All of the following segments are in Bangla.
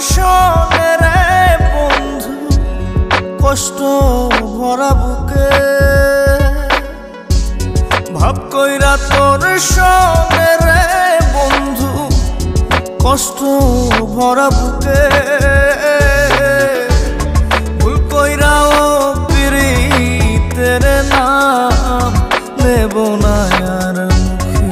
শোনে রে বন্ধু, কষ্ট ভরা বুকে ভাব কইরা তোর শোনে রে বন্ধু, কষ্ট ভরা বুকে ভুল কইরাও পিরিতের নাম নেব না আর মুখে,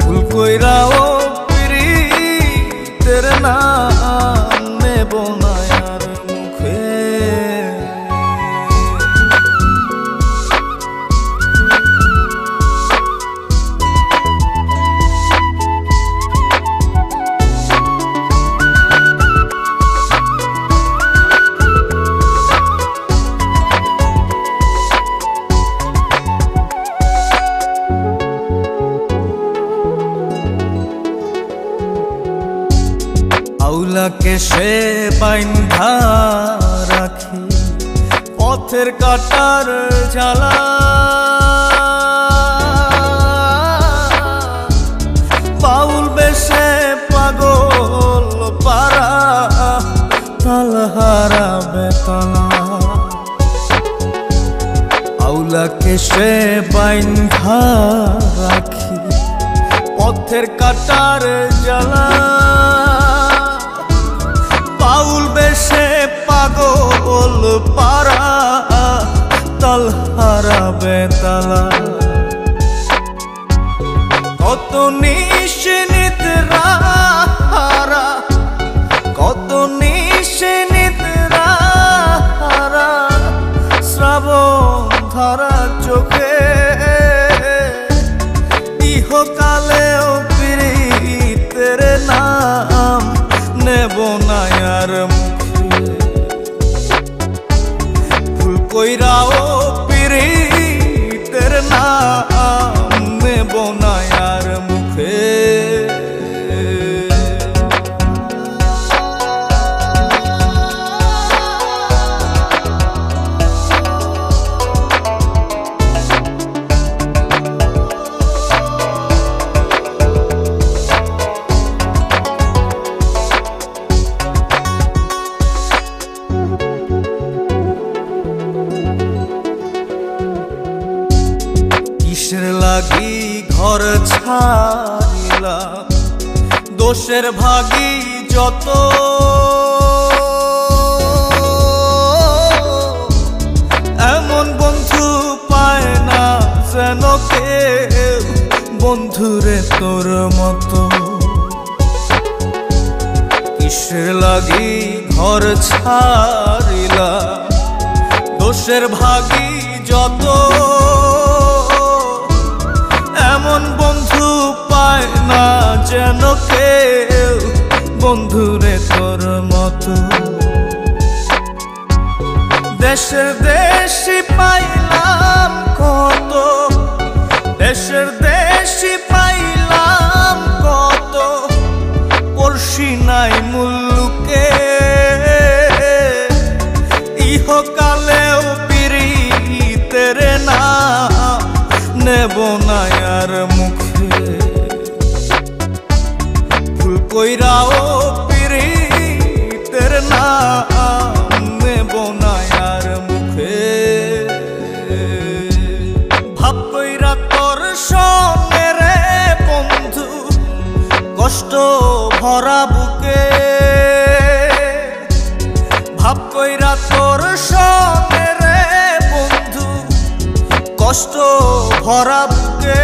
ভুল কইরাও পিরিতের নাম নেব না আর মুখে। আউলাকে সে বাইন্ধা রাখি পথের কাটার জ্বালা, বাউল বেশে পাগল পারা তালহারা বেতলা। আউলাকে সে বাইন্ধা রাখি পথের কাটার জ্বালা, বাউল বেশে পাগল পারা তালহারা বেতালা। কত নিশিনিদ্রা হারা, কত নিশিনিদ্রা হারা শ্রাবণ ধারা চোখে, ইহকালেও পিরিতের নাম নেব না আর মুখে, ভুল কইরাও পিরিতের নাম নেব না আর মুখে। কিসের লাগি ঘর ছাড়িলাম, দোষের ভাগী যত, এমন বন্ধু পায় না যেন কেউ বন্ধুরে তোর মতো। কিসের লাগি ঘর ছাড়িলাম, দোষের ভাগী যত, এমন বন্ধু পায় না যেন কেউ বন্ধুরে তোর মতো। দেশের দেশি পাইলাম কত, দেশের দেশি পাইলাম কত, পড়শি নাই মুল্লুকে, ইহকালেও পিরিতের নাম নেব না আর মুখে, ভুল কইরাও পিরিতের নাম নেব না আর মুখে। ভাব কইরা তোর সঙ্গে রে বন্ধু, কষ্ট ভরা বুকে, ভাব কইরা তোর সঙ্গে রে বন্ধু, কষ্ট ভরা বুকে।